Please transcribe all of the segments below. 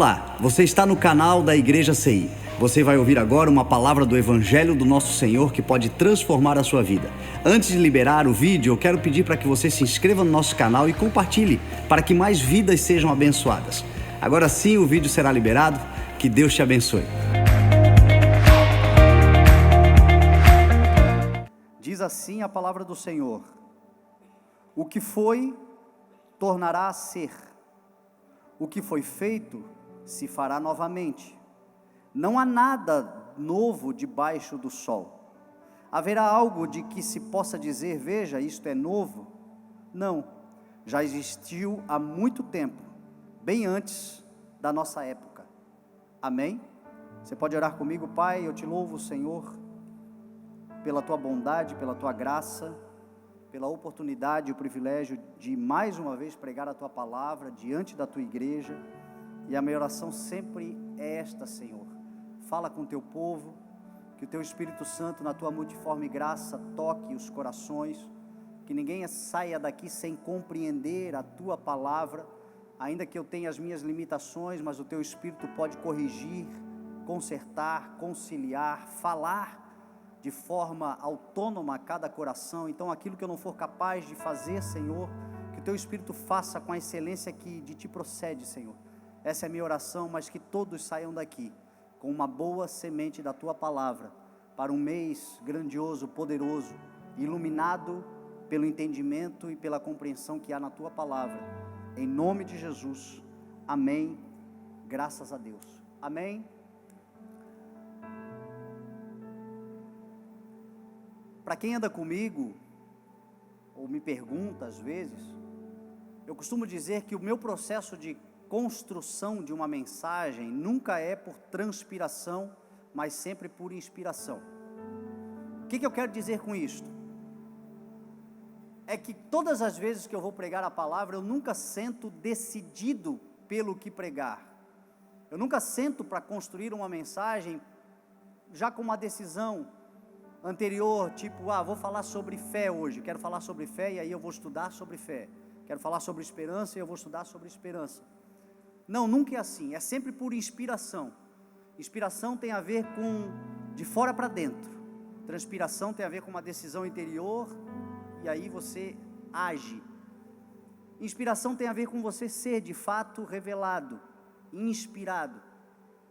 Olá, você está no canal da Igreja CI. Você vai ouvir agora uma palavra do Evangelho do Nosso Senhor que pode transformar a sua vida. Antes de liberar o vídeo, eu quero pedir para que você se inscreva no nosso canal e compartilhe, para que mais vidas sejam abençoadas. Agora sim, o vídeo será liberado. Que Deus te abençoe. Diz assim a palavra do Senhor: o que foi, tornará a ser. O que foi feito, se fará novamente. Não há nada novo debaixo do sol. Haverá algo de que se possa dizer, veja, isto é novo? Não, já existiu há muito tempo, bem antes da nossa época. Amém? Você pode orar comigo? Pai, eu te louvo, Senhor, pela tua bondade, pela tua graça, pela oportunidade e o privilégio de mais uma vez pregar a tua palavra diante da tua igreja. E a minha oração sempre é esta, Senhor: fala com o teu povo, que o teu Espírito Santo na tua multiforme graça toque os corações, que ninguém saia daqui sem compreender a tua palavra, ainda que eu tenha as minhas limitações, mas o teu Espírito pode corrigir, consertar, conciliar, falar de forma autônoma a cada coração. Então aquilo que eu não for capaz de fazer, Senhor, que o teu Espírito faça com a excelência que de ti procede, Senhor. Essa é a minha oração, mas que todos saiam daqui com uma boa semente da tua palavra, para um mês grandioso, poderoso, iluminado pelo entendimento e pela compreensão que há na tua palavra, em nome de Jesus, amém, graças a Deus, amém. Para quem anda comigo, ou me pergunta às vezes, eu costumo dizer que o meu processo de construção de uma mensagem nunca é por transpiração, mas sempre por inspiração. O que eu quero dizer com isto? É que todas as vezes que eu vou pregar a palavra, eu nunca sento decidido pelo que pregar. Eu nunca sento para construir uma mensagem já com uma decisão anterior, tipo, vou falar sobre fé hoje, quero falar sobre fé e aí eu vou estudar sobre fé. Quero falar sobre esperança e eu vou estudar sobre esperança. Não, nunca é assim, é sempre por inspiração. Inspiração tem a ver com de fora para dentro. Transpiração tem a ver com uma decisão interior e aí você age. Inspiração tem a ver com você ser de fato revelado, inspirado,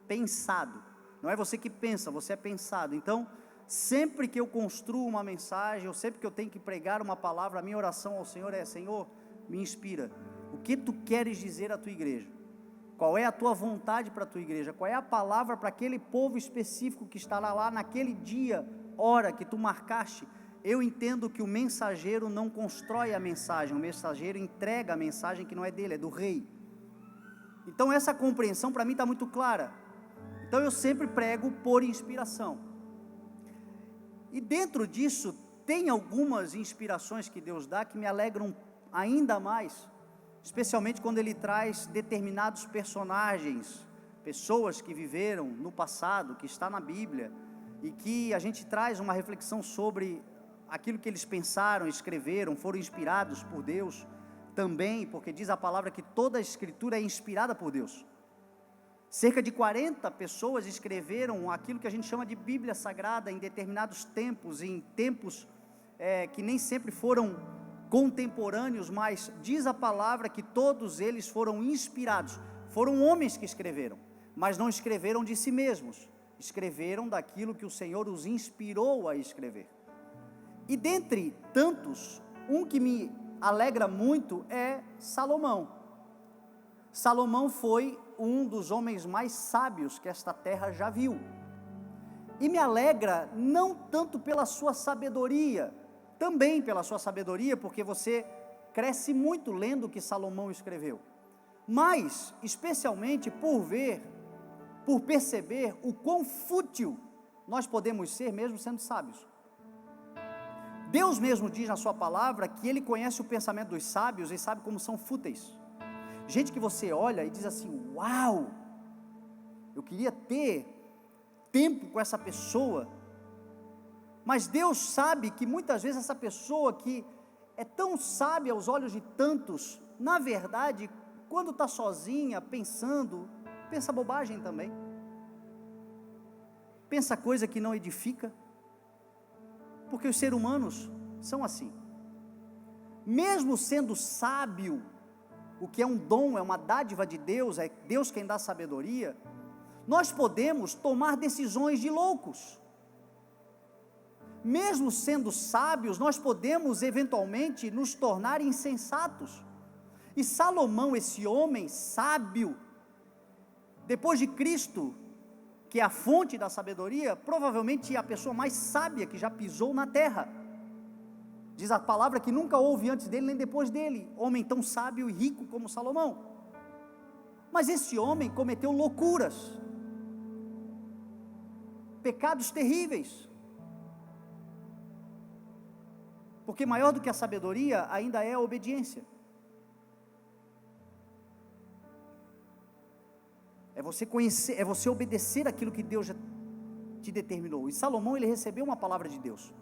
pensado. Não é você que pensa, você é pensado. Então, sempre que eu construo uma mensagem, ou sempre que eu tenho que pregar uma palavra, a minha oração ao Senhor é: Senhor, me inspira. O que tu queres dizer à tua igreja? Qual é a tua vontade para a tua igreja? Qual é a palavra para aquele povo específico que estará lá naquele dia, hora que tu marcaste? Eu entendo que o mensageiro não constrói a mensagem, o mensageiro entrega a mensagem que não é dele, é do rei. Então essa compreensão para mim está muito clara. Então eu sempre prego por inspiração. E dentro disso, tem algumas inspirações que Deus dá que me alegram ainda mais, especialmente quando Ele traz determinados personagens, pessoas que viveram no passado, que está na Bíblia, e que a gente traz uma reflexão sobre aquilo que eles pensaram, escreveram, foram inspirados por Deus também, porque diz a palavra que toda a Escritura é inspirada por Deus. Cerca de 40 pessoas escreveram aquilo que a gente chama de Bíblia Sagrada em determinados tempos, em tempos que nem sempre foram contemporâneos, mas diz a palavra que todos eles foram inspirados. Foram homens que escreveram, mas não escreveram de si mesmos, escreveram daquilo que o Senhor os inspirou a escrever. E dentre tantos, um que me alegra muito é Salomão. Salomão foi um dos homens mais sábios que esta terra já viu, e me alegra não tanto pela sua sabedoria, também pela sua sabedoria, porque você cresce muito lendo o que Salomão escreveu, mas especialmente por perceber o quão fútil nós podemos ser mesmo sendo sábios. Deus mesmo diz na sua palavra que Ele conhece o pensamento dos sábios e sabe como são fúteis. Gente que você olha e diz assim: uau, eu queria ter tempo com essa pessoa, mas Deus sabe que muitas vezes essa pessoa que é tão sábia aos olhos de tantos, na verdade, quando está sozinha, pensando, pensa bobagem também, pensa coisa que não edifica, porque os seres humanos são assim. Mesmo sendo sábio, o que é um dom, é uma dádiva de Deus, é Deus quem dá sabedoria, nós podemos tomar decisões de loucos. Mesmo sendo sábios, nós podemos eventualmente nos tornar insensatos. E Salomão, esse homem sábio, depois de Cristo, que é a fonte da sabedoria, provavelmente é a pessoa mais sábia que já pisou na terra. Diz a palavra que nunca houve antes dele nem depois dele, homem tão sábio e rico como Salomão. Mas esse homem cometeu loucuras, pecados terríveis, porque maior do que a sabedoria ainda é a obediência. É você conhecer, é você obedecer aquilo que Deus já te determinou. E Salomão, ele recebeu uma palavra de Deus,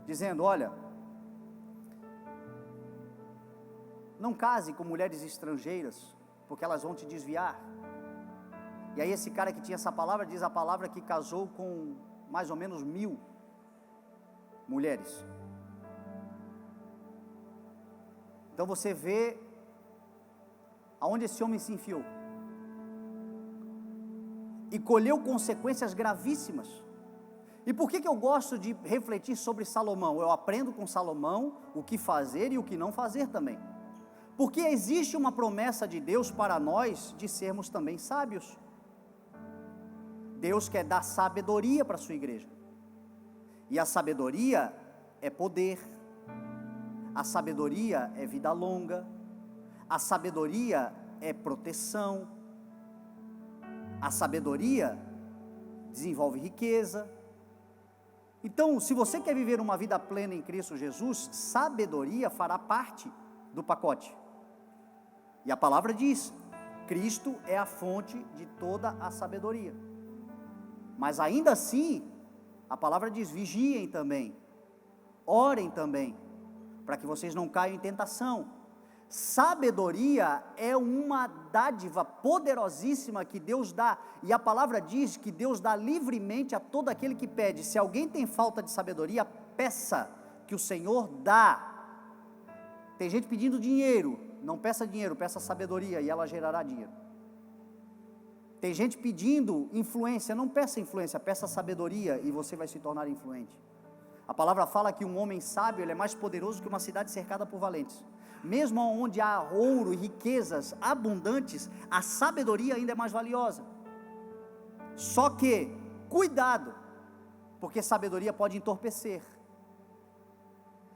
dizendo: olha, não case com mulheres estrangeiras, porque elas vão te desviar. E aí esse cara que tinha essa palavra, diz a palavra que casou com mais ou menos 1000 mulheres. Então você vê aonde esse homem se enfiou, e colheu consequências gravíssimas. E por que eu gosto de refletir sobre Salomão? Eu aprendo com Salomão o que fazer e o que não fazer também, porque existe uma promessa de Deus para nós, de sermos também sábios. Deus quer dar sabedoria para a sua igreja, e a sabedoria é poder, a sabedoria é vida longa, a sabedoria é proteção, a sabedoria desenvolve riqueza. Então, se você quer viver uma vida plena em Cristo Jesus, sabedoria fará parte do pacote. E a palavra diz: Cristo é a fonte de toda a sabedoria. Mas ainda assim, a palavra diz: vigiem também, orem também, para que vocês não caiam em tentação. Sabedoria é uma dádiva poderosíssima que Deus dá, e a palavra diz que Deus dá livremente a todo aquele que pede. Se alguém tem falta de sabedoria, peça, que o Senhor dá. Tem gente pedindo dinheiro, não peça dinheiro, peça sabedoria, e ela gerará dinheiro. Tem gente pedindo influência, não peça influência, peça sabedoria, e você vai se tornar influente. A palavra fala que um homem sábio, ele é mais poderoso que uma cidade cercada por valentes. Mesmo onde há ouro e riquezas abundantes, a sabedoria ainda é mais valiosa. Só que, cuidado, porque sabedoria pode entorpecer,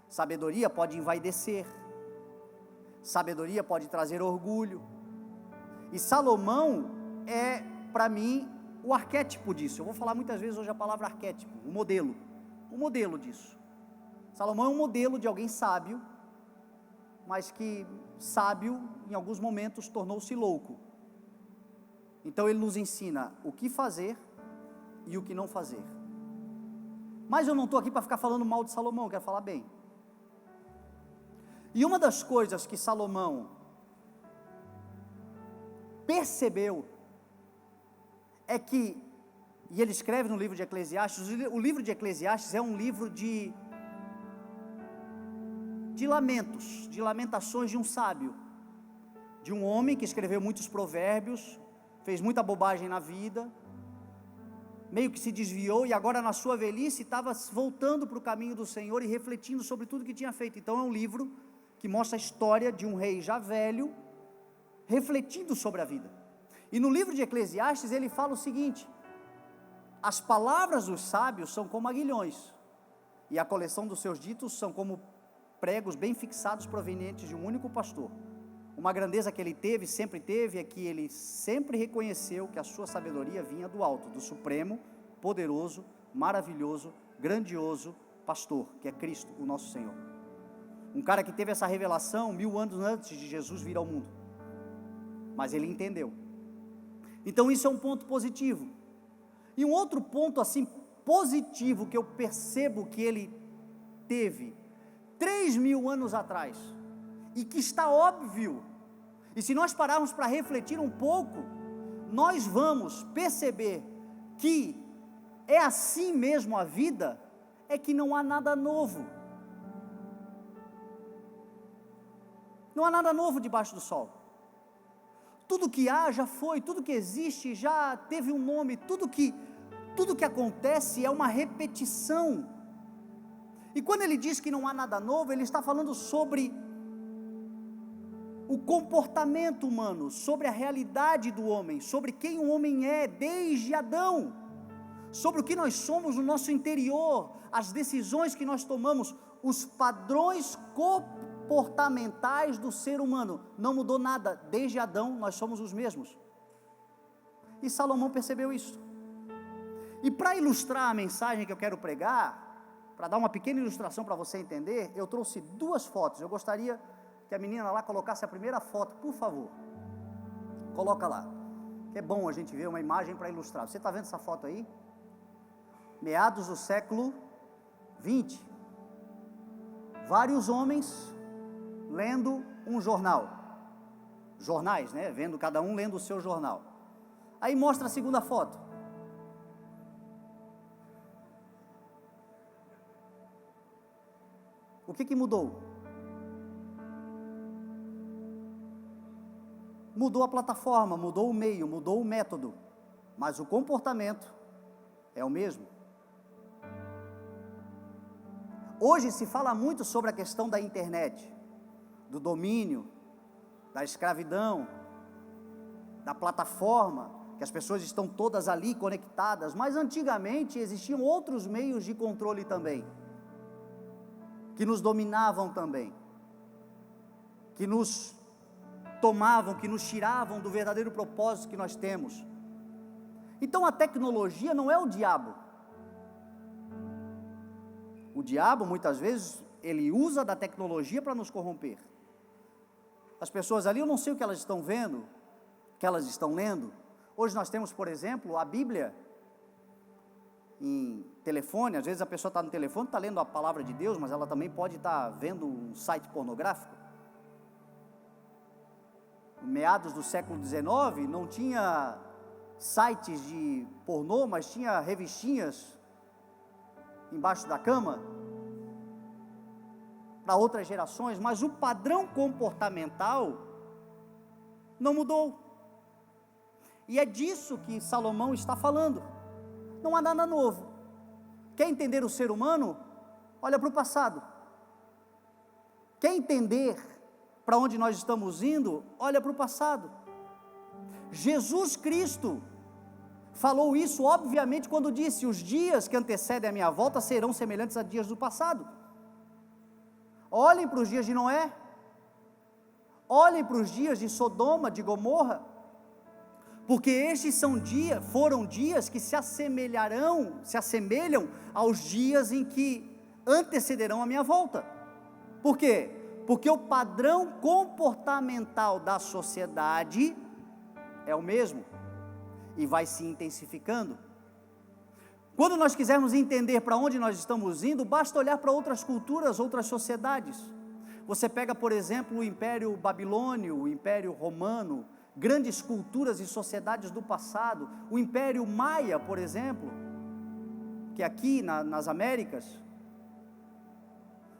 sabedoria pode envaidecer, sabedoria pode trazer orgulho. E Salomão é, para mim, o arquétipo disso. Eu vou falar muitas vezes hoje a palavra arquétipo, o modelo disso. Salomão é um modelo de alguém sábio, mas que sábio em alguns momentos tornou-se louco. Então ele nos ensina o que fazer e o que não fazer. Mas eu não estou aqui para ficar falando mal de Salomão, eu quero falar bem. E uma das coisas que Salomão percebeu é que, e ele escreve no livro de Eclesiastes, o livro de Eclesiastes é um livro de lamentos, de lamentações de um sábio, de um homem que escreveu muitos provérbios, fez muita bobagem na vida, meio que se desviou, e agora na sua velhice estava voltando para o caminho do Senhor e refletindo sobre tudo que tinha feito. Então é um livro que mostra a história de um rei já velho, refletindo sobre a vida. E no livro de Eclesiastes ele fala o seguinte: as palavras dos sábios são como aguilhões, e a coleção dos seus ditos são como pregos bem fixados provenientes de um único pastor. Uma grandeza que ele teve, sempre teve, é que ele sempre reconheceu que a sua sabedoria vinha do alto, do supremo, poderoso, maravilhoso, grandioso pastor, que é Cristo, o nosso Senhor. Um cara que teve essa revelação 1000 anos antes de Jesus vir ao mundo, mas ele entendeu. Então isso é um ponto positivo. E um outro ponto assim positivo que eu percebo que ele teve 3000 anos atrás, e que está óbvio, e se nós pararmos para refletir um pouco, nós vamos perceber que é assim mesmo a vida, é que não há nada novo. Não há nada novo debaixo do sol. Tudo que há já foi, tudo que existe já teve um nome, tudo que acontece é uma repetição. E quando ele diz que não há nada novo, ele está falando sobre o comportamento humano, sobre a realidade do homem, sobre quem o homem é desde Adão, sobre o que nós somos no nosso interior, as decisões que nós tomamos, os padrões comportamentais do ser humano. Não mudou nada, desde Adão nós somos os mesmos. E Salomão percebeu isso. E para ilustrar a mensagem que eu quero pregar, para dar uma pequena ilustração para você entender, eu trouxe duas fotos. Eu gostaria que a menina lá colocasse a primeira foto, por favor. Coloca lá. É bom a gente ver uma imagem para ilustrar. Você está vendo essa foto aí? Meados do século 20. Vários homens lendo um jornal. Jornais, né? Vendo, cada um lendo o seu jornal. Aí mostra a segunda foto. O que mudou? Mudou a plataforma, mudou o meio, mudou o método, mas o comportamento é o mesmo. Hoje se fala muito sobre a questão da internet, do domínio, da escravidão, da plataforma, que as pessoas estão todas ali conectadas, mas antigamente existiam outros meios de controle também, que nos dominavam também, que nos tomavam, que nos tiravam do verdadeiro propósito que nós temos. Então a tecnologia não é o diabo. O diabo muitas vezes ele usa da tecnologia para nos corromper. As pessoas ali, eu não sei o que elas estão vendo, o que elas estão lendo. Hoje nós temos, por exemplo, a Bíblia em telefone. Às vezes a pessoa está no telefone, está lendo a palavra de Deus, mas ela também pode estar vendo um site pornográfico. Em meados do século XIX, não tinha sites de pornô, mas tinha revistinhas embaixo da cama, para outras gerações, mas o padrão comportamental não mudou. E é disso que Salomão está falando. Não há nada novo. Quer entender o ser humano? Olha para o passado. Quer entender para onde nós estamos indo? Olha para o passado. Jesus Cristo falou isso, obviamente, quando disse: os dias que antecedem a minha volta serão semelhantes a dias do passado. Olhem para os dias de Noé, olhem para os dias de Sodoma, de Gomorra, porque estes foram dias que se assemelham aos dias em que antecederão a minha volta. Por quê? Porque o padrão comportamental da sociedade é o mesmo e vai se intensificando. Quando nós quisermos entender para onde nós estamos indo, basta olhar para outras culturas, outras sociedades. Você pega, por exemplo, o Império Babilônio, o Império Romano, grandes culturas e sociedades do passado, o Império Maia, por exemplo, que aqui nas Américas,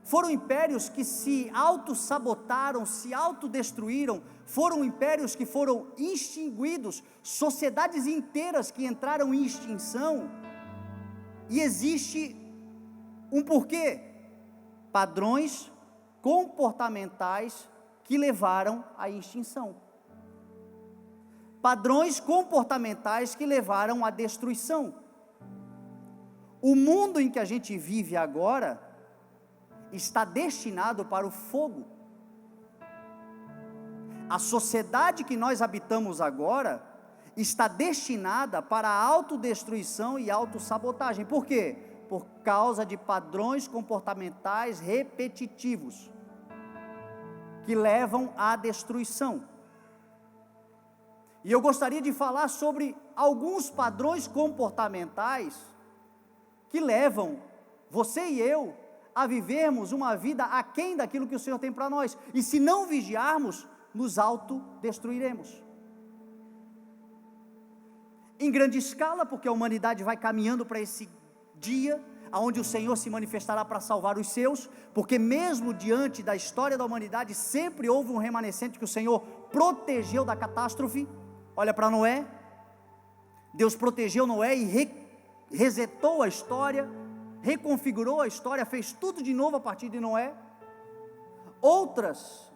foram impérios que se auto-sabotaram, se autodestruíram, foram impérios que foram extinguidos, sociedades inteiras que entraram em extinção, e existe um porquê: padrões comportamentais que levaram à extinção, padrões comportamentais que levaram à destruição. O mundo em que a gente vive agora está destinado para o fogo. A sociedade que nós habitamos agora está destinada para a autodestruição e autossabotagem. Por quê? Por causa de padrões comportamentais repetitivos que levam à destruição. E eu gostaria de falar sobre alguns padrões comportamentais que levam você e eu a vivermos uma vida aquém daquilo que o Senhor tem para nós, e se não vigiarmos, nos autodestruiremos. em grande escala, porque a humanidade vai caminhando para esse dia, onde o Senhor se manifestará para salvar os seus, porque mesmo diante da história da humanidade, sempre houve um remanescente que o Senhor protegeu da catástrofe. Olha para Noé, Deus protegeu Noé e resetou a história, reconfigurou a história, fez tudo de novo a partir de Noé. Outros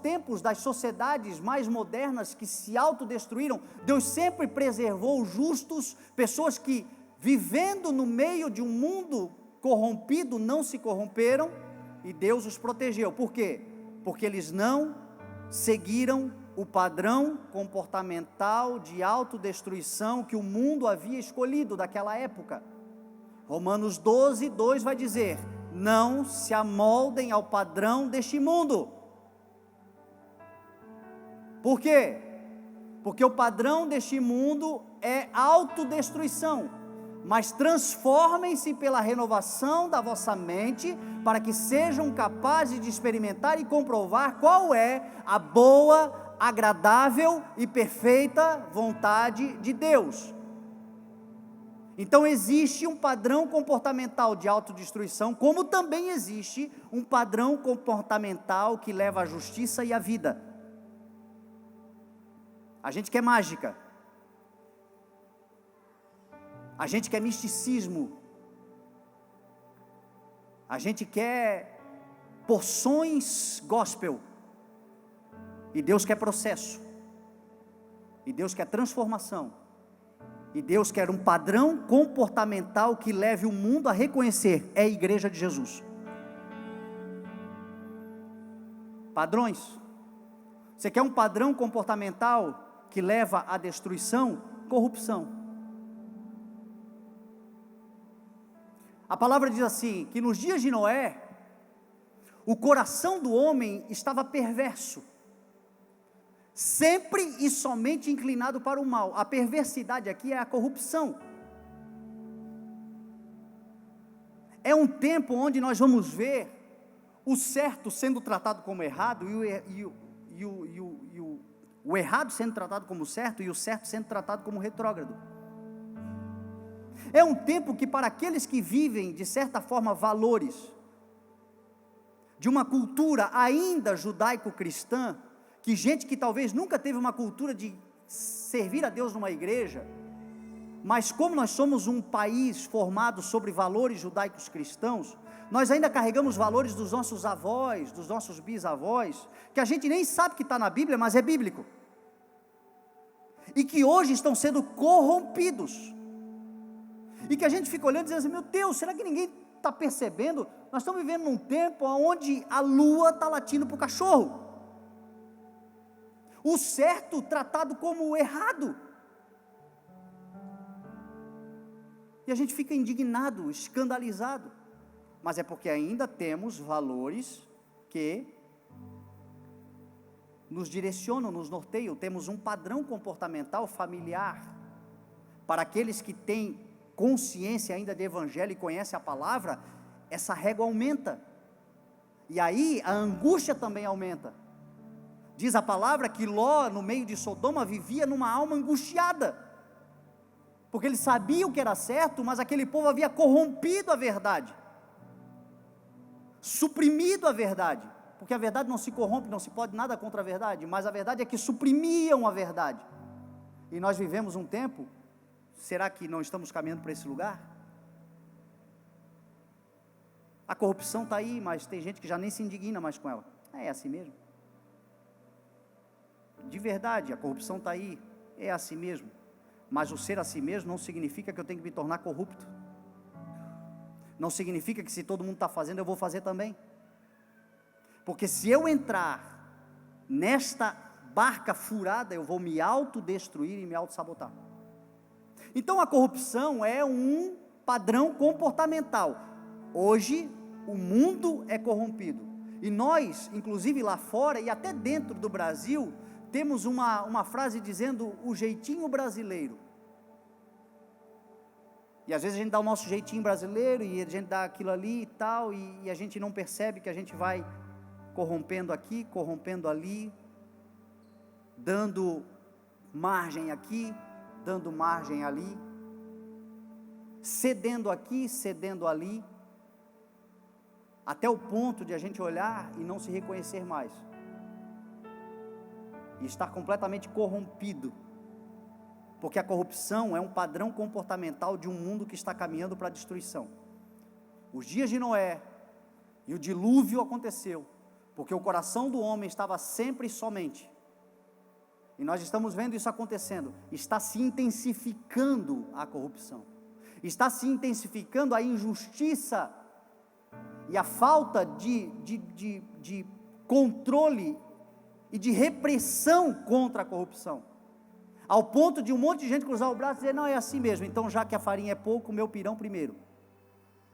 tempos das sociedades mais modernas que se autodestruíram, Deus sempre preservou os justos, pessoas que vivendo no meio de um mundo corrompido não se corromperam, e Deus os protegeu. Por quê? Porque eles não seguiram o padrão comportamental de autodestruição que o mundo havia escolhido daquela época. Romanos 12, 2 vai dizer: não se amoldem ao padrão deste mundo. Por quê? Porque o padrão deste mundo é autodestruição, mas transformem-se pela renovação da vossa mente, para que sejam capazes de experimentar e comprovar qual é a boa, agradável e perfeita vontade de Deus. Então existe um padrão comportamental de autodestruição, como também existe um padrão comportamental que leva à justiça e à vida. A gente quer mágica, a gente quer misticismo, a gente quer porções gospel, e Deus quer processo, e Deus quer transformação, e Deus quer um padrão comportamental que leve o mundo a reconhecer: é a igreja de Jesus. Padrões. Você quer um padrão comportamental que leva à destruição? Corrupção. A palavra diz assim, que nos dias de Noé, o coração do homem estava perverso, sempre e somente inclinado para o mal. A perversidade aqui é a corrupção. É um tempo onde nós vamos ver o certo sendo tratado como errado, o errado sendo tratado como certo, e o certo sendo tratado como retrógrado. É um tempo que, para aqueles que vivem de certa forma valores de uma cultura ainda judaico-cristã, que gente que talvez nunca teve uma cultura de servir a Deus numa igreja, mas como nós somos um país formado sobre valores judaicos cristãos, nós ainda carregamos valores dos nossos avós, dos nossos bisavós, que a gente nem sabe que está na Bíblia, mas é bíblico, e que hoje estão sendo corrompidos, e que a gente fica olhando e dizendo assim: meu Deus, será que ninguém está percebendo? Nós estamos vivendo num tempo onde a lua está latindo para o cachorro, o certo tratado como o errado, e a gente fica indignado, escandalizado, mas é porque ainda temos valores que nos direcionam, nos norteiam. Temos um padrão comportamental familiar, para aqueles que têm consciência ainda de evangelho e conhecem a palavra, essa régua aumenta, e aí a angústia também aumenta. Diz a palavra que Ló, no meio de Sodoma, vivia numa alma angustiada, porque ele sabia o que era certo, mas aquele povo havia corrompido a verdade, suprimido a verdade, porque a verdade não se corrompe, não se pode nada contra a verdade, mas a verdade é que suprimiam a verdade. E nós vivemos um tempo, será que não estamos caminhando para esse lugar? A corrupção está aí, mas tem gente que já nem se indigna mais com ela. É assim mesmo. De verdade, a corrupção está aí, é assim mesmo. Mas o ser assim mesmo não significa que eu tenho que me tornar corrupto. Não significa que se todo mundo está fazendo, eu vou fazer também. Porque se eu entrar nesta barca furada, eu vou me autodestruir e me autossabotar. Então a corrupção é um padrão comportamental. Hoje o mundo é corrompido, e nós, inclusive lá fora e até dentro do Brasil, temos uma frase dizendo: o jeitinho brasileiro. E às vezes a gente dá o nosso jeitinho brasileiro, e a gente dá aquilo ali e tal, e a gente não percebe que a gente vai corrompendo aqui, corrompendo ali, dando margem aqui, dando margem ali, cedendo aqui, cedendo ali, até o ponto de a gente olhar e não se reconhecer mais, e estar completamente corrompido, porque a corrupção é um padrão comportamental de um mundo que está caminhando para a destruição. Os dias de Noé e o dilúvio aconteceu, porque o coração do homem estava sempre e somente, e nós estamos vendo isso acontecendo, está se intensificando a corrupção, está se intensificando a injustiça, e a falta de controle e de repressão contra a corrupção, ao ponto de um monte de gente cruzar o braço e dizer, não, é assim mesmo, então já que a farinha é pouco, o meu pirão primeiro.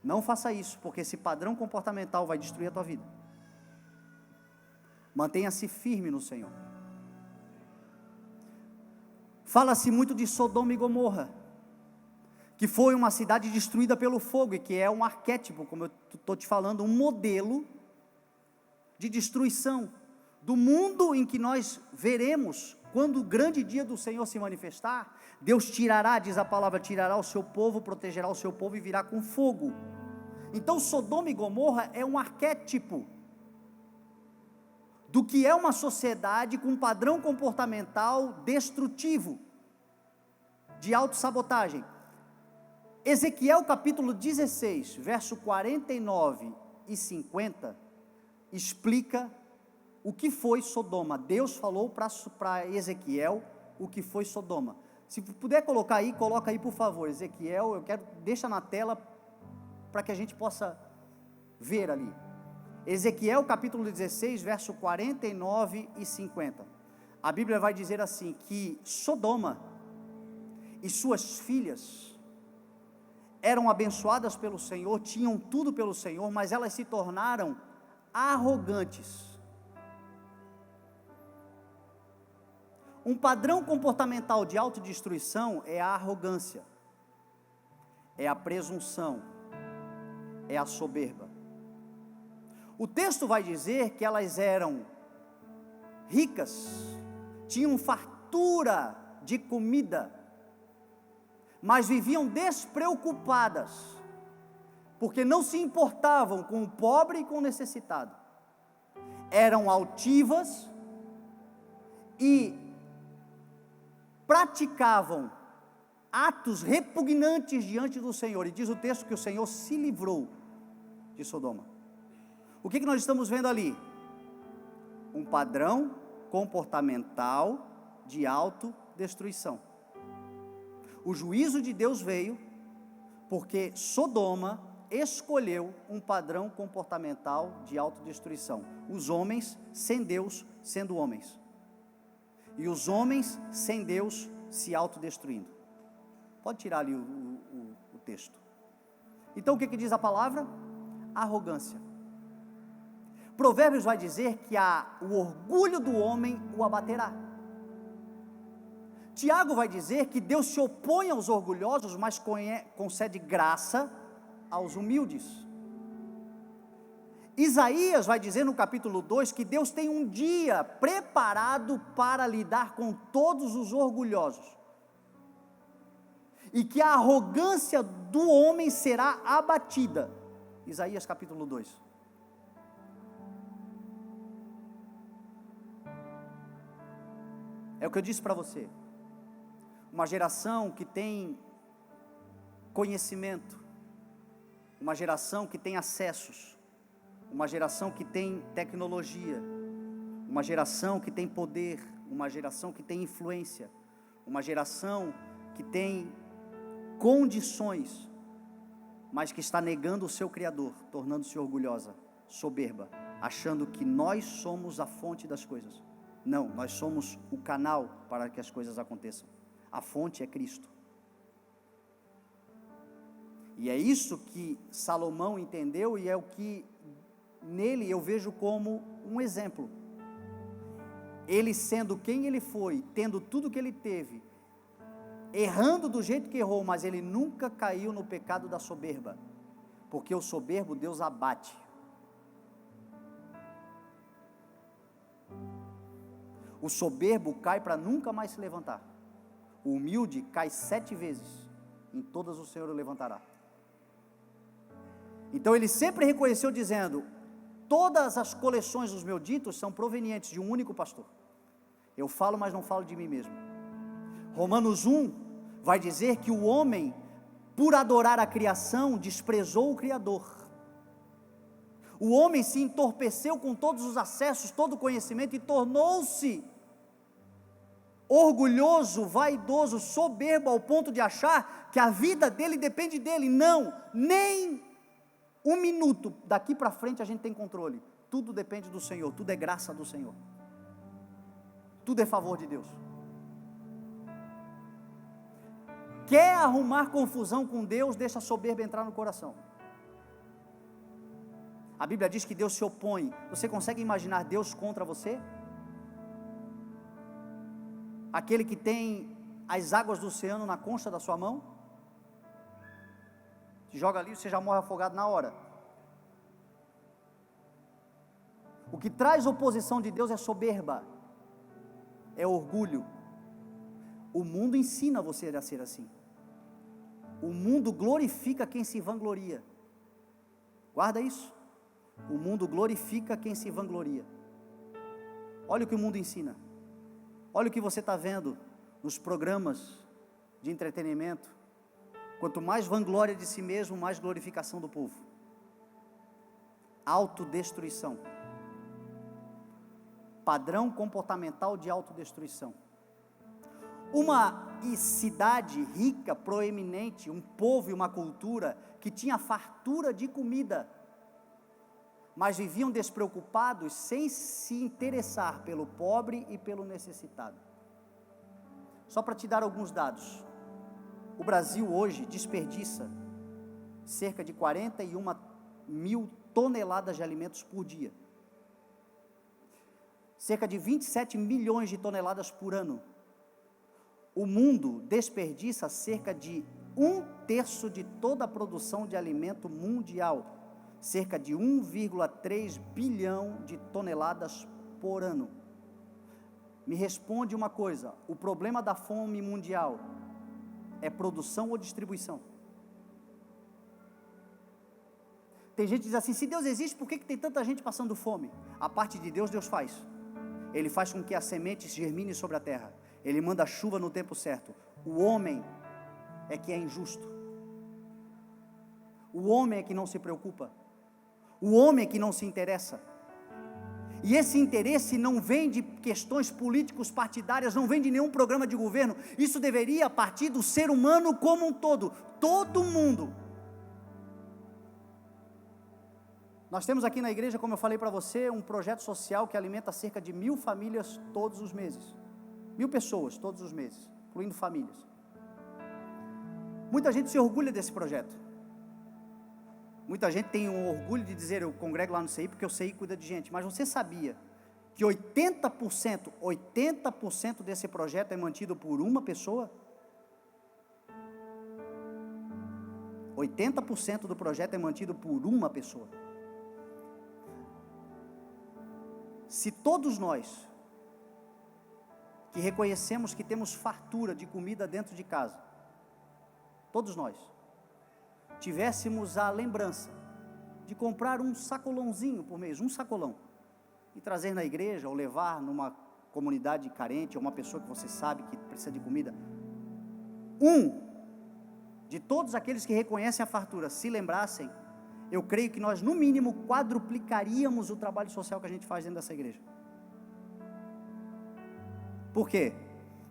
Não faça isso, porque esse padrão comportamental vai destruir a tua vida. Mantenha-se firme no Senhor. Fala-se muito de Sodoma e Gomorra, que foi uma cidade destruída pelo fogo, e que é um arquétipo, como eu estou te falando, um modelo de destruição, do mundo em que nós veremos, quando o grande dia do Senhor se manifestar, Deus tirará, diz a palavra, tirará o seu povo, protegerá o seu povo e virá com fogo. Então Sodoma e Gomorra é um arquétipo, do que é uma sociedade com um padrão comportamental destrutivo, de autossabotagem. Ezequiel capítulo 16, verso 49 e 50, explica o que foi Sodoma. Deus falou para Ezequiel o que foi Sodoma. Se puder colocar aí, coloca aí por favor, Ezequiel, deixa na tela, para que a gente possa ver ali. Ezequiel capítulo 16, verso 49 e 50, a Bíblia vai dizer assim, que Sodoma e suas filhas eram abençoadas pelo Senhor, tinham tudo pelo Senhor, mas elas se tornaram arrogantes. Um padrão comportamental de autodestruição é a arrogância, é a presunção, é a soberba. O texto vai dizer que elas eram ricas, tinham fartura de comida, mas viviam despreocupadas, porque não se importavam com o pobre e com o necessitado, eram altivas e praticavam atos repugnantes diante do Senhor, e diz o texto que o Senhor se livrou de Sodoma. O que nós estamos vendo ali? Um padrão comportamental de autodestruição. O juízo de Deus veio, porque Sodoma escolheu um padrão comportamental de autodestruição. Os homens sem Deus sendo homens, e os homens sem Deus se autodestruindo. Pode tirar ali o texto. Então o que diz a palavra? Arrogância. Provérbios vai dizer que o orgulho do homem o abaterá. Tiago vai dizer que Deus se opõe aos orgulhosos, mas concede graça aos humildes. Isaías vai dizer no capítulo 2 que Deus tem um dia preparado para lidar com todos os orgulhosos, e que a arrogância do homem será abatida. Isaías capítulo 2. É o que eu disse para você, uma geração que tem conhecimento, uma geração que tem acessos, uma geração que tem tecnologia, uma geração que tem poder, uma geração que tem influência, uma geração que tem condições, mas que está negando o seu Criador, tornando-se orgulhosa, soberba, achando que nós somos a fonte das coisas. Não, nós somos o canal para que as coisas aconteçam. A fonte é Cristo. E é isso que Salomão entendeu, e é o que nele eu vejo como um exemplo. Ele sendo quem ele foi, tendo tudo que ele teve, errando do jeito que errou, mas ele nunca caiu no pecado da soberba, porque o soberbo Deus abate. O soberbo cai para nunca mais se levantar. O humilde cai 7 vezes, em todas o Senhor o levantará. Então ele sempre reconheceu dizendo: todas as coleções dos meus ditos são provenientes de um único pastor. Eu falo, mas não falo de mim mesmo. Romanos 1 vai dizer que o homem, por adorar a criação, desprezou o Criador. O homem se entorpeceu com todos os acessos, todo o conhecimento e tornou-se orgulhoso, vaidoso, soberbo ao ponto de achar que a vida dele depende dele. Não, nem um minuto daqui para frente a gente tem controle. Tudo depende do Senhor, tudo é graça do Senhor, tudo é favor de Deus. Quer arrumar confusão com Deus, deixa a soberba entrar no coração. A Bíblia diz que Deus se opõe. Você consegue imaginar Deus contra você? Aquele que tem as águas do oceano na concha da sua mão? Te joga ali, você já morre afogado na hora. O que traz oposição de Deus é soberba, é orgulho. O mundo ensina você a ser assim. O mundo glorifica quem se vangloria. Guarda isso. O mundo glorifica quem se vangloria. Olha o que o mundo ensina. Olha o que você está vendo nos programas de entretenimento. Quanto mais vanglória de si mesmo, mais glorificação do povo. Autodestruição. Padrão comportamental de autodestruição. Uma cidade rica, proeminente, um povo e uma cultura que tinha fartura de comida, mas viviam despreocupados, sem se interessar pelo pobre e pelo necessitado. Só para te dar alguns dados, o Brasil hoje desperdiça cerca de 41 mil toneladas de alimentos por dia, cerca de 27 milhões de toneladas por ano. O mundo desperdiça cerca de 1/3 de toda a produção de alimento mundial, cerca de 1,3 bilhão de toneladas por ano. Me responde uma coisa: o problema da fome mundial é produção ou distribuição? Tem gente que diz assim: se Deus existe, por que tem tanta gente passando fome? A parte de Deus, Deus faz. Ele faz com que a semente germine sobre a terra. Ele manda a chuva no tempo certo. O homem é que é injusto. O homem é que não se preocupa. O homem é que não se interessa. E esse interesse não vem de questões políticos partidárias, não vem de nenhum programa de governo. Isso deveria partir do ser humano como um todo. Todo mundo. Nós temos aqui na igreja, como eu falei para você, um projeto social que alimenta cerca de 1.000 famílias todos os meses. 1.000 pessoas todos os meses, incluindo famílias. Muita gente se orgulha desse projeto. Muita gente tem um orgulho de dizer: eu congrego lá no CI porque o CI cuida de gente. Mas você sabia que 80% desse projeto é mantido por uma pessoa? 80% do projeto é mantido por uma pessoa. Se todos nós que reconhecemos que temos fartura de comida dentro de casa, todos nós tivéssemos a lembrança de comprar um sacolãozinho por mês, um sacolão, e trazer na igreja ou levar numa comunidade carente, ou uma pessoa que você sabe que precisa de comida, de todos aqueles que reconhecem a fartura, se lembrassem, eu creio que nós no mínimo quadruplicaríamos o trabalho social que a gente faz dentro dessa igreja. Por quê?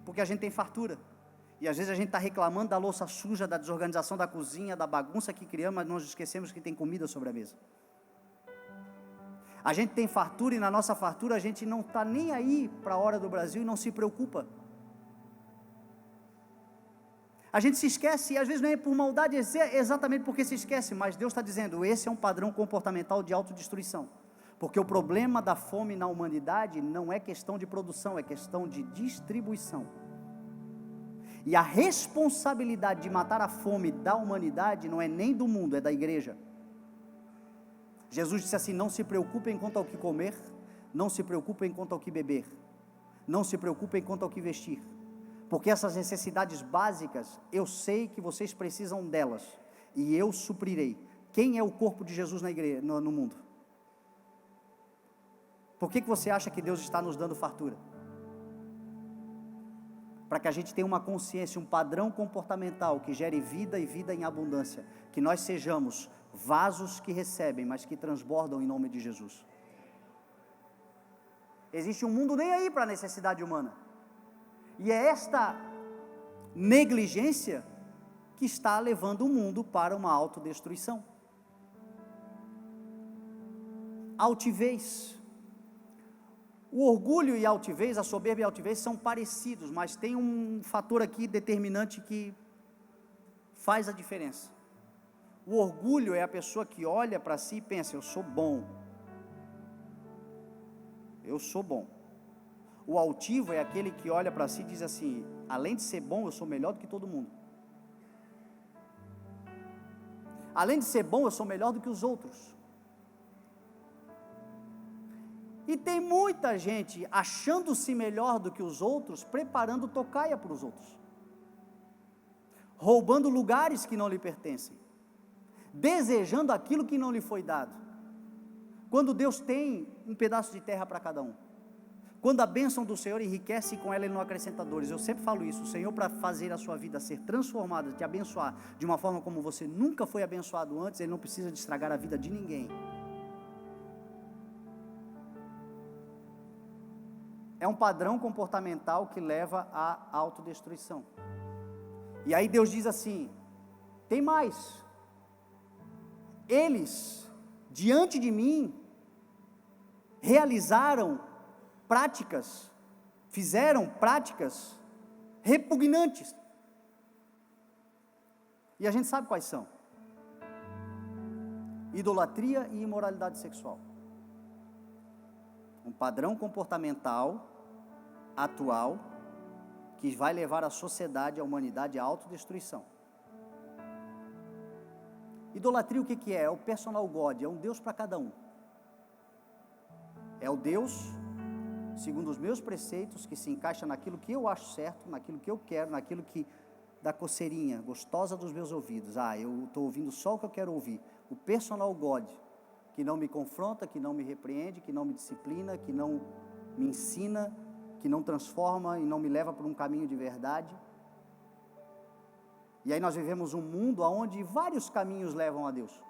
Porque a gente tem fartura, e às vezes a gente está reclamando da louça suja, da desorganização da cozinha, da bagunça que criamos, mas nós esquecemos que tem comida sobre a mesa. A gente tem fartura, e na nossa fartura a gente não está nem aí para a hora do Brasil e não se preocupa. A gente se esquece, e às vezes não é por maldade, é exatamente porque se esquece, mas Deus está dizendo: esse é um padrão comportamental de autodestruição. Porque o problema da fome na humanidade não é questão de produção, é questão de distribuição. E a responsabilidade de matar a fome da humanidade não é nem do mundo, é da igreja. Jesus disse assim: não se preocupem quanto ao que comer, não se preocupem quanto ao que beber, Não se preocupem quanto ao que vestir, porque essas necessidades básicas, eu sei que vocês precisam delas, e eu suprirei. Quem é o corpo de Jesus na igreja, no mundo? Por que você acha que Deus está nos dando fartura? Para que a gente tenha uma consciência, um padrão comportamental que gere vida e vida em abundância, que nós sejamos vasos que recebem, mas que transbordam em nome de Jesus. Existe um mundo nem aí para a necessidade humana, e é esta negligência que está levando o mundo para uma autodestruição. Altivez. O orgulho e a altivez, a soberba e a altivez são parecidos, mas tem um fator aqui determinante que faz a diferença. O orgulho é a pessoa que olha para si e pensa: eu sou bom. Eu sou bom. O altivo é aquele que olha para si e diz assim: além de ser bom, eu sou melhor do que todo mundo. Além de ser bom, eu sou melhor do que os outros. E tem muita gente achando-se melhor do que os outros, preparando tocaia para os outros, roubando lugares que não lhe pertencem, desejando aquilo que não lhe foi dado, quando Deus tem um pedaço de terra para cada um, quando a bênção do Senhor enriquece e com ela Ele não acrescenta dores. Eu sempre falo isso: o Senhor, para fazer a sua vida ser transformada, te abençoar de uma forma como você nunca foi abençoado antes, Ele não precisa de estragar a vida de ninguém. É um padrão comportamental que leva à autodestruição. E aí Deus diz assim: tem mais. Eles, diante de mim, realizaram práticas, fizeram práticas repugnantes. E a gente sabe quais são: idolatria e imoralidade sexual. Um padrão comportamental atual que vai levar a sociedade, a humanidade à autodestruição. Idolatria, o que é? É o personal God, é um Deus para cada um. É o Deus, segundo os meus preceitos, que se encaixa naquilo que eu acho certo, naquilo que eu quero, naquilo que dá coceirinha gostosa dos meus ouvidos. Eu estou ouvindo só o que eu quero ouvir. O personal God, que não me confronta, que não me repreende, que não me disciplina, que não me ensina, que não transforma e não me leva por um caminho de verdade. E aí nós vivemos um mundo onde vários caminhos levam a Deus.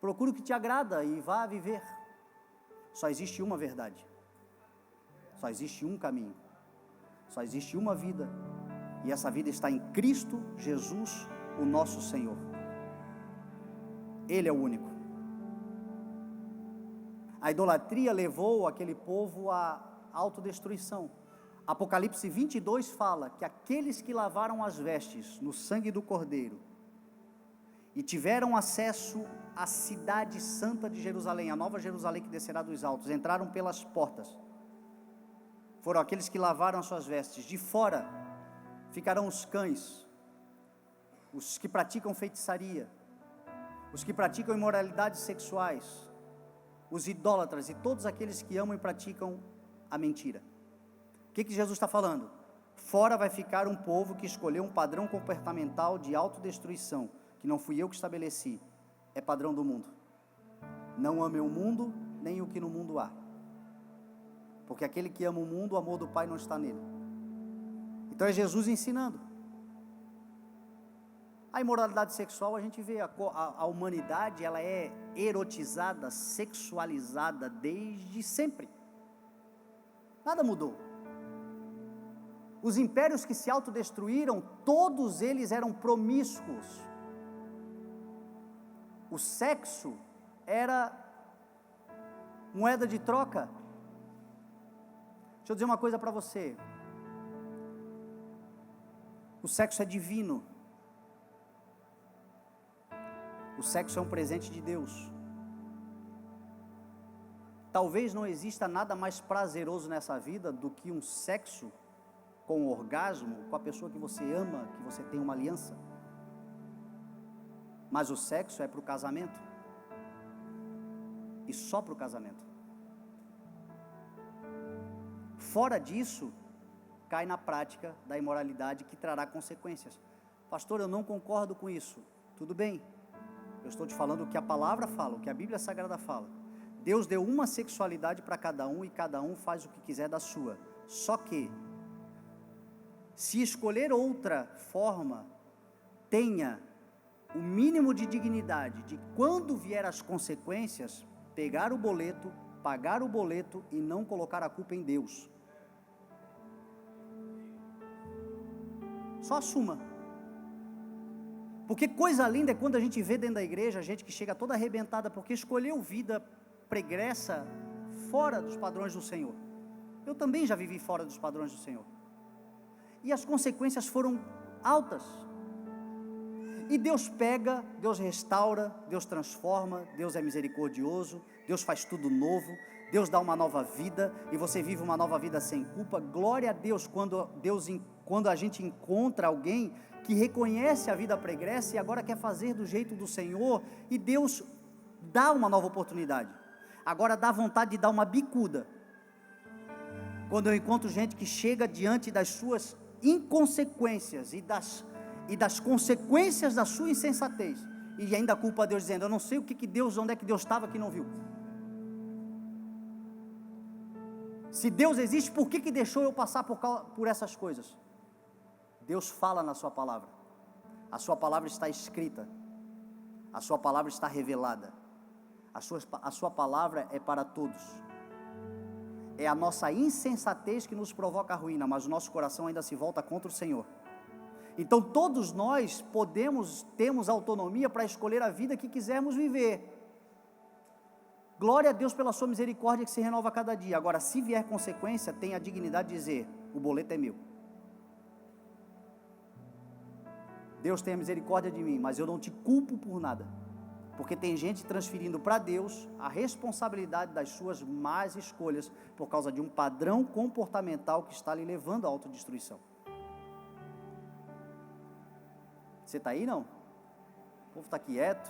Procure o que te agrada e vá viver. Só existe uma verdade, só existe um caminho, só existe uma vida, e essa vida está em Cristo Jesus, o nosso Senhor. Ele é o único. A idolatria levou aquele povo à autodestruição. Apocalipse 22 fala que aqueles que lavaram as vestes no sangue do Cordeiro e tiveram acesso à cidade santa de Jerusalém, a nova Jerusalém que descerá dos altos, entraram pelas portas, foram aqueles que lavaram as suas vestes. De fora ficarão os cães, os que praticam feitiçaria, os que praticam imoralidades sexuais, os idólatras e todos aqueles que amam e praticam a mentira. O que Jesus está falando? Fora vai ficar um povo que escolheu um padrão comportamental de autodestruição, que não fui eu que estabeleci, é padrão do mundo. Não ame o mundo, nem o que no mundo há, porque aquele que ama o mundo, o amor do Pai não está nele. Então é Jesus ensinando. A imoralidade sexual, a gente vê, a humanidade, ela é erotizada, sexualizada desde sempre. Nada mudou. Os impérios que se autodestruíram, todos eles eram promíscuos. O sexo era moeda de troca. Deixa eu dizer uma coisa para você. O sexo é divino. O sexo é um presente de Deus. Talvez não exista nada mais prazeroso nessa vida do que um sexo com orgasmo, com a pessoa que você ama, que você tem uma aliança. Mas o sexo é para o casamento. E só para o casamento. fora disso, cai na prática da imoralidade que trará consequências. Pastor, eu não concordo com isso. Tudo bem, eu estou te falando o que a palavra fala, o que a Bíblia Sagrada fala. Deus deu uma sexualidade para cada um e cada um faz o que quiser da sua. Só que, se escolher outra forma, tenha o mínimo de dignidade de quando vier as consequências, pegar o boleto, pagar o boleto e não colocar a culpa em Deus. Só assuma. Porque coisa linda é quando a gente vê dentro da igreja, gente que chega toda arrebentada, porque escolheu vida pregressa fora dos padrões do Senhor. Eu também já vivi fora dos padrões do Senhor. E as consequências foram altas. E Deus pega, Deus restaura, Deus transforma, Deus é misericordioso, Deus faz tudo novo, Deus dá uma nova vida, e você vive uma nova vida sem culpa. Glória a Deus quando a gente encontra alguém que reconhece a vida pregressa e agora quer fazer do jeito do Senhor, e Deus dá uma nova oportunidade. Agora dá vontade de dar uma bicuda, quando eu encontro gente que chega diante das suas inconsequências e das consequências da sua insensatez, e ainda culpa a Deus, dizendo, eu não sei onde é que Deus estava que não viu. Se Deus existe, por que deixou eu passar por essas coisas? Deus fala na sua palavra, a sua palavra está escrita, a sua palavra está revelada, a sua palavra é para todos. É a nossa insensatez que nos provoca a ruína, mas o nosso coração ainda se volta contra o Senhor. Então todos nós temos autonomia para escolher a vida que quisermos viver. Glória a Deus pela sua misericórdia que se renova a cada dia. Agora, se vier consequência, tenha a dignidade de dizer, o boleto é meu. Deus tenha misericórdia de mim, mas eu não te culpo por nada. Porque tem gente transferindo para Deus a responsabilidade das suas más escolhas, por causa de um padrão comportamental que está lhe levando à autodestruição. Você está aí, não? O povo está quieto.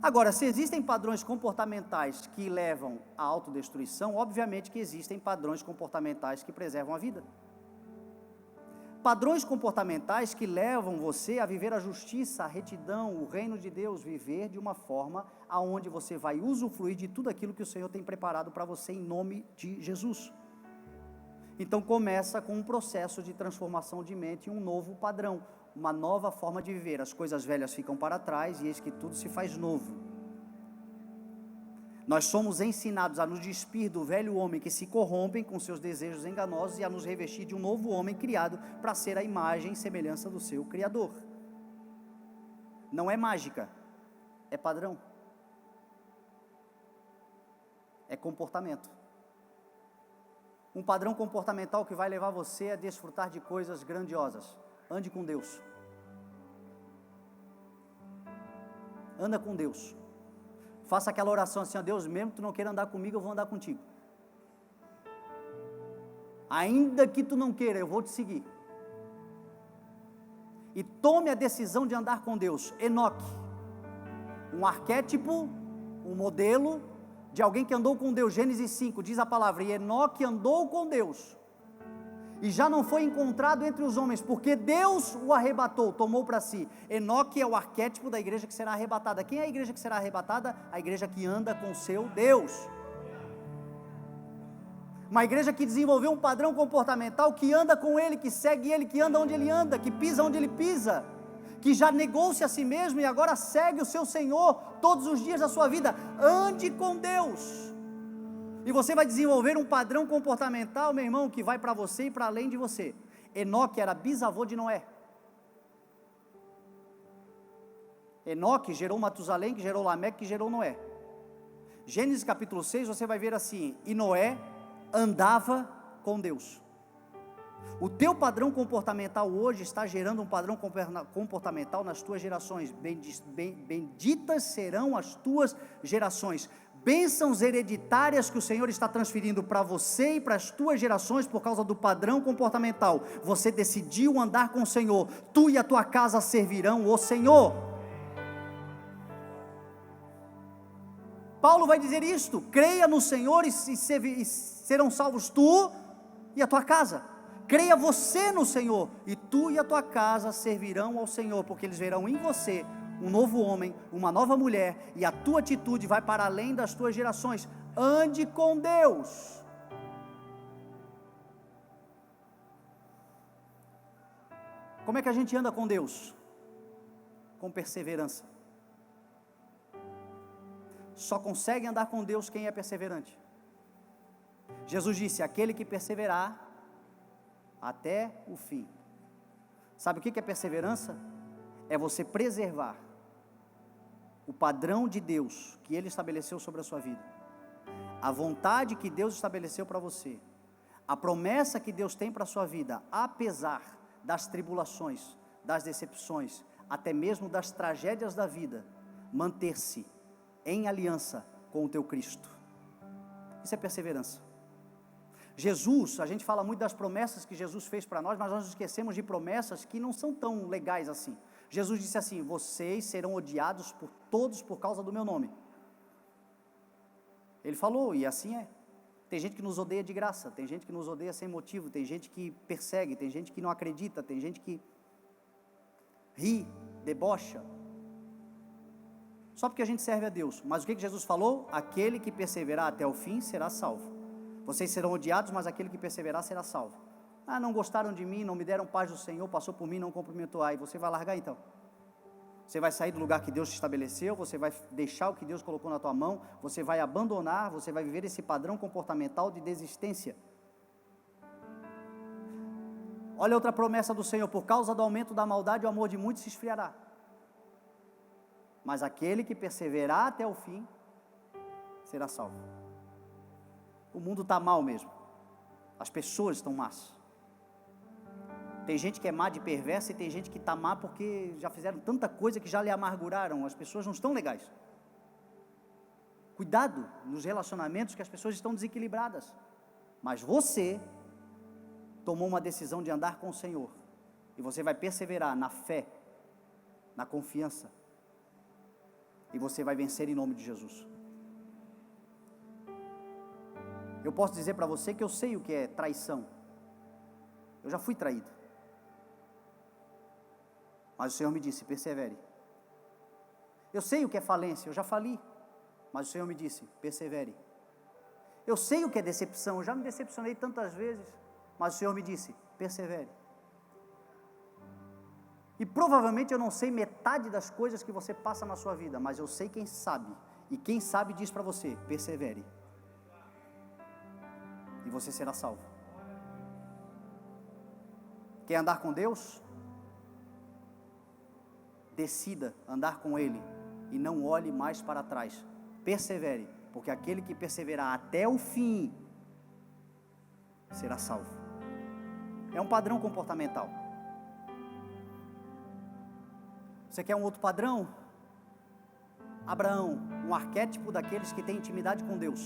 Agora, se existem padrões comportamentais que levam à autodestruição, obviamente que existem padrões comportamentais que preservam a vida. Padrões comportamentais que levam você a viver a justiça, a retidão, o reino de Deus, viver de uma forma aonde você vai usufruir de tudo aquilo que o Senhor tem preparado para você em nome de Jesus. Então começa com um processo de transformação de mente, um novo padrão, uma nova forma de viver. As coisas velhas ficam para trás e eis que tudo se faz novo. Nós somos ensinados a nos despir do velho homem que se corrompem com seus desejos enganosos e a nos revestir de um novo homem criado para ser a imagem e semelhança do seu Criador. Não é mágica, é padrão, é comportamento. Um padrão comportamental que vai levar você a desfrutar de coisas grandiosas. Ande com Deus. Anda com Deus. Faça aquela oração assim, ó, Deus, mesmo que tu não queira andar comigo, eu vou andar contigo. Ainda que tu não queira, eu vou te seguir. E tome a decisão de andar com Deus. Enoque, um arquétipo, um modelo de alguém que andou com Deus. Gênesis 5, diz a palavra, e Enoque andou com Deus, e já não foi encontrado entre os homens, porque Deus o arrebatou, tomou para si. Enoque é o arquétipo da igreja que será arrebatada. Quem é a igreja que será arrebatada? A igreja que anda com seu Deus. Uma igreja que desenvolveu um padrão comportamental, que anda com Ele, que segue Ele, que anda onde Ele anda, que pisa onde Ele pisa, que já negou-se a si mesmo e agora segue o seu Senhor todos os dias da sua vida. Ande com Deus. E você vai desenvolver um padrão comportamental, meu irmão, que vai para você e para além de você. Enoque era bisavô de Noé. Enoque gerou Matusalém, que gerou Lameque, que gerou Noé. Gênesis capítulo 6, você vai ver assim, e Noé andava com Deus. O teu padrão comportamental hoje está gerando um padrão comportamental nas tuas gerações. Benditas serão as tuas gerações. Bênçãos hereditárias que o Senhor está transferindo para você e para as tuas gerações por causa do padrão comportamental. Você decidiu andar com o Senhor, tu e a tua casa servirão o Senhor. Paulo vai dizer isto: creia no Senhor e serão salvos tu e a tua casa. Creia você no Senhor, e tu e a tua casa servirão ao Senhor, porque eles verão em você um novo homem, uma nova mulher, e a tua atitude vai para além das tuas gerações. Ande com Deus. Como é que a gente anda com Deus? Com perseverança. Só consegue andar com Deus quem é perseverante. Jesus disse: aquele que perseverar até o fim. Sabe o que é perseverança? É você preservar o padrão de Deus que Ele estabeleceu sobre a sua vida, a vontade que Deus estabeleceu para você, a promessa que Deus tem para a sua vida, apesar das tribulações, das decepções, até mesmo das tragédias da vida, manter-se em aliança com o teu Cristo. Isso é perseverança. Jesus, a gente fala muito das promessas que Jesus fez para nós, mas nós esquecemos de promessas que não são tão legais assim. Jesus disse assim: vocês serão odiados por todos por causa do meu nome. Ele falou, e assim é. Tem gente que nos odeia de graça, tem gente que nos odeia sem motivo, tem gente que persegue, tem gente que não acredita, tem gente que ri, debocha, só porque a gente serve a Deus. Mas o que Jesus falou? Aquele que perseverar até o fim será salvo. Vocês serão odiados, mas aquele que perseverar será salvo. Ah, não gostaram de mim, não me deram paz do Senhor, passou por mim, não cumprimentou. Aí você vai largar então? Você vai sair do lugar que Deus te estabeleceu, você vai deixar o que Deus colocou na tua mão, você vai abandonar, você vai viver esse padrão comportamental de desistência. Olha outra promessa do Senhor: por causa do aumento da maldade, o amor de muitos se esfriará. Mas aquele que perseverar até o fim, será salvo. O mundo está mal mesmo, as pessoas estão más. Tem gente que é má de perversa e tem gente que está má porque já fizeram tanta coisa que já lhe amarguraram. As pessoas não estão legais. Cuidado nos relacionamentos, que as pessoas estão desequilibradas. Mas você tomou uma decisão de andar com o Senhor, e você vai perseverar na fé, na confiança, e você vai vencer em nome de Jesus. Eu posso dizer para você que eu sei o que é traição. Eu já fui traído. Mas o Senhor me disse: persevere. Eu sei o que é falência, eu já fali. Mas o Senhor me disse: persevere. Eu sei o que é decepção, eu já me decepcionei tantas vezes. Mas o Senhor me disse: persevere. E provavelmente eu não sei metade das coisas que você passa na sua vida, mas eu sei quem sabe. E quem sabe diz para você: persevere. E você será salvo. Quer andar com Deus? Decida andar com Ele e não olhe mais para trás. Persevere, porque aquele que perseverar até o fim será salvo. É um padrão comportamental. Você quer um outro padrão? Abraão, um arquétipo daqueles que têm intimidade com Deus.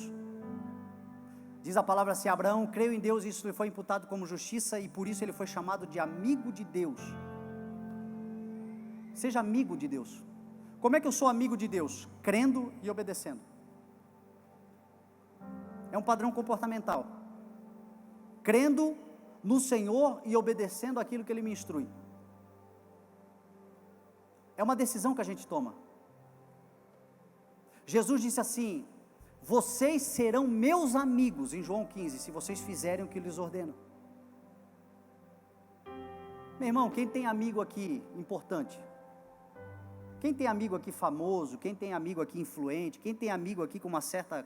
Diz a palavra assim: Abraão creu em Deus e isso lhe foi imputado como justiça, e por isso ele foi chamado de amigo de Deus. Seja amigo de Deus. Como é que eu sou amigo de Deus? Crendo e obedecendo. É um padrão comportamental. Crendo no Senhor e obedecendo aquilo que Ele me instrui. É uma decisão que a gente toma. Jesus disse assim: vocês serão meus amigos, em João 15, se vocês fizerem o que lhes ordeno. Meu irmão, quem tem amigo aqui importante? Quem tem amigo aqui famoso? Quem tem amigo aqui influente? Quem tem amigo aqui com uma certa...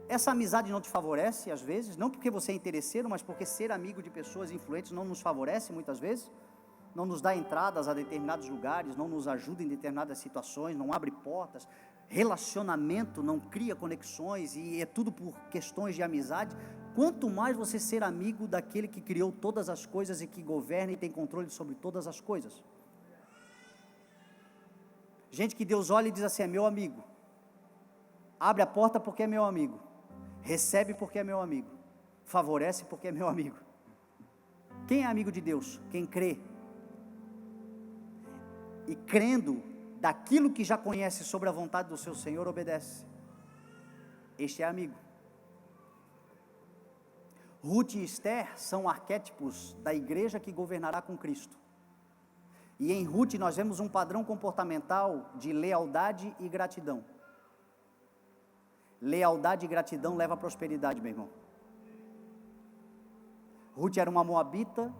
Essa amizade não te favorece às vezes? Não porque você é interesseiro, mas porque ser amigo de pessoas influentes não nos favorece muitas vezes? Não nos dá entradas a determinados lugares, não nos ajuda em determinadas situações, não abre portas. Relacionamento não cria conexões, e é tudo por questões de amizade. Quanto mais você ser amigo daquele que criou todas as coisas e que governa e tem controle sobre todas as coisas. Gente que Deus olha e diz assim: é meu amigo. Abre a porta porque é meu amigo. Recebe porque é meu amigo. Favorece porque é meu amigo. Quem é amigo de Deus? Quem crê. E crendo, daquilo que já conhece sobre a vontade do seu Senhor, obedece. Este é amigo. Ruth e Esther são arquétipos da igreja que governará com Cristo. E em Ruth nós vemos um padrão comportamental de lealdade e gratidão. Lealdade e gratidão leva à prosperidade, meu irmão. Ruth era uma moabita,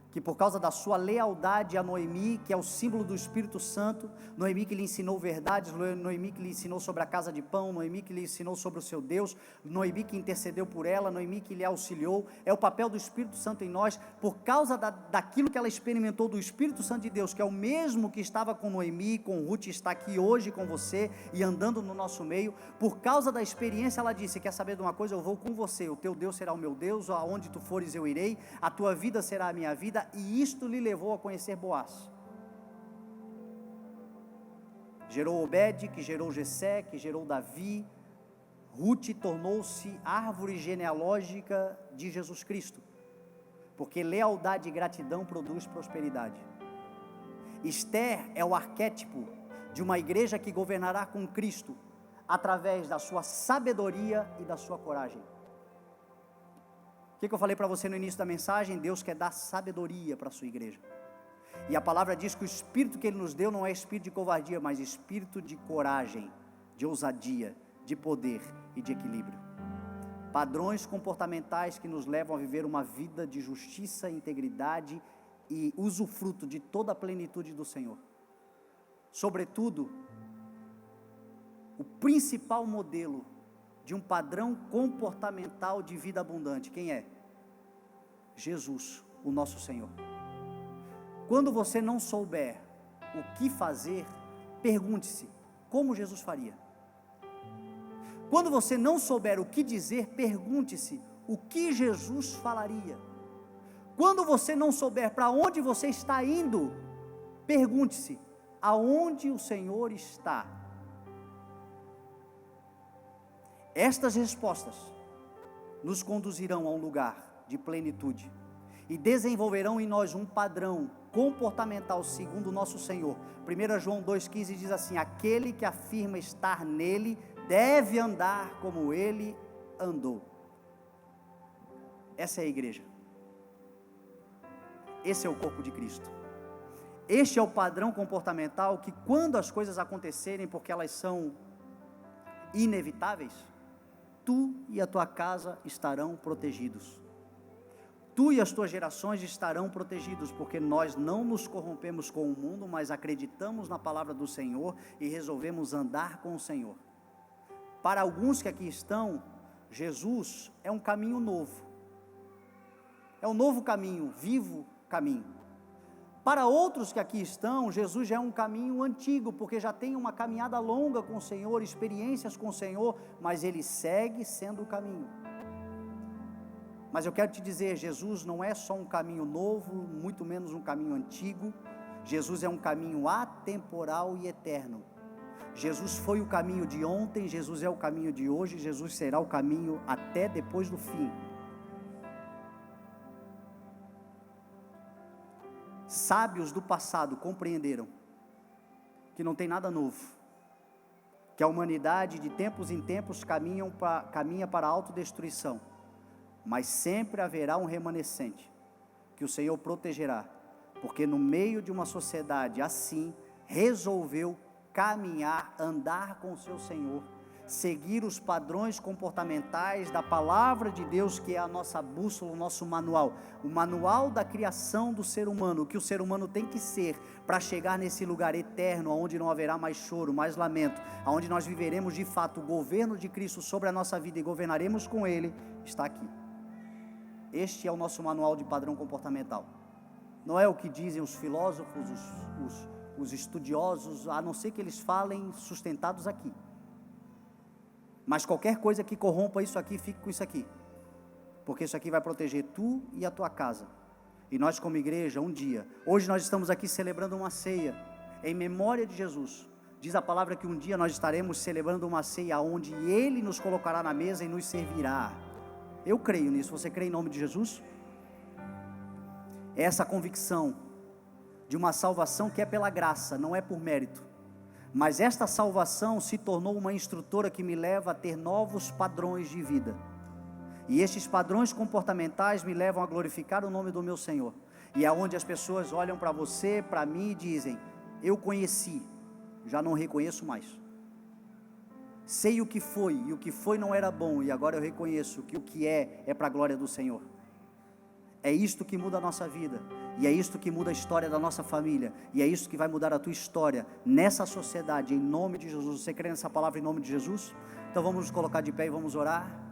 que por causa da sua lealdade a Noemi, que é o símbolo do Espírito Santo, Noemi que lhe ensinou verdades, Noemi que lhe ensinou sobre a casa de pão, Noemi que lhe ensinou sobre o seu Deus, Noemi que intercedeu por ela, Noemi que lhe auxiliou, é o papel do Espírito Santo em nós, por causa daquilo que ela experimentou do Espírito Santo de Deus, que é o mesmo que estava com Noemi, com Ruth, está aqui hoje com você, e andando no nosso meio, por causa da experiência ela disse, quer saber de uma coisa, eu vou com você, o teu Deus será o meu Deus, aonde tu fores eu irei, a tua vida será a minha vida, e isto lhe levou a conhecer Boaz. Gerou Obed, que gerou Jessé, que gerou Davi. Ruth tornou-se árvore genealógica de Jesus Cristo, porque lealdade e gratidão produz prosperidade. Esther é o arquétipo de uma igreja que governará com Cristo, através da sua sabedoria e da sua coragem. O que eu falei para você no início da mensagem? Deus quer dar sabedoria para a sua igreja. E a palavra diz que o espírito que Ele nos deu não é espírito de covardia, mas espírito de coragem, de ousadia, de poder e de equilíbrio. Padrões comportamentais que nos levam a viver uma vida de justiça, integridade e usufruto de toda a plenitude do Senhor. Sobretudo, o principal modelo de um padrão comportamental de vida abundante, quem é? Jesus, o nosso Senhor. Quando você não souber o que fazer, pergunte-se, como Jesus faria? Quando você não souber o que dizer, pergunte-se, o que Jesus falaria? Quando você não souber para onde você está indo, pergunte-se, aonde o Senhor está? Estas respostas nos conduzirão a um lugar de plenitude e desenvolverão em nós um padrão comportamental segundo o nosso Senhor. 1 João 2,15 diz assim, aquele que afirma estar nele, deve andar como ele andou. Essa é a igreja. Esse é o corpo de Cristo. Este é o padrão comportamental que quando as coisas acontecerem, porque elas são inevitáveis, tu e a tua casa estarão protegidos. Tu e as tuas gerações estarão protegidos, porque nós não nos corrompemos com o mundo, mas acreditamos na palavra do Senhor e resolvemos andar com o Senhor. Para alguns que aqui estão, Jesus é um caminho novo. É um novo caminho, vivo caminho. Para outros que aqui estão, Jesus já é um caminho antigo, porque já tem uma caminhada longa com o Senhor, experiências com o Senhor, mas Ele segue sendo o caminho. Mas eu quero te dizer, Jesus não é só um caminho novo, muito menos um caminho antigo. Jesus é um caminho atemporal e eterno. Jesus foi o caminho de ontem, Jesus é o caminho de hoje, Jesus será o caminho até depois do fim. Sábios do passado compreenderam que não tem nada novo, que a humanidade de tempos em tempos caminha para a autodestruição, mas sempre haverá um remanescente, que o Senhor protegerá, porque no meio de uma sociedade assim, resolveu caminhar, andar com o seu Senhor, seguir os padrões comportamentais da palavra de Deus, que é a nossa bússola, o nosso manual, o manual da criação do ser humano, o que o ser humano tem que ser, para chegar nesse lugar eterno, onde não haverá mais choro, mais lamento, onde nós viveremos de fato o governo de Cristo sobre a nossa vida e governaremos com Ele, está aqui. Este é o nosso manual de padrão comportamental, não é o que dizem os filósofos, os estudiosos, a não ser que eles falem sustentados aqui. Mas qualquer coisa que corrompa isso aqui, fique com isso aqui, porque isso aqui vai proteger tu e a tua casa. E nós como igreja, um dia, hoje nós estamos aqui celebrando uma ceia, em memória de Jesus. Diz a palavra que um dia nós estaremos celebrando uma ceia, onde Ele nos colocará na mesa e nos servirá. Eu creio nisso, você crê em nome de Jesus? É essa convicção de uma salvação que é pela graça, não é por mérito. Mas esta salvação se tornou uma instrutora que me leva a ter novos padrões de vida. E estes padrões comportamentais me levam a glorificar o nome do meu Senhor. E é onde as pessoas olham para você, para mim e dizem: eu conheci, já não reconheço mais. Sei o que foi, e o que foi não era bom, e agora eu reconheço que o que é para a glória do Senhor. É isto que muda a nossa vida, e é isto que muda a história da nossa família, e é isto que vai mudar a tua história nessa sociedade, em nome de Jesus. Você crê nessa palavra em nome de Jesus? Então vamos nos colocar de pé e vamos orar.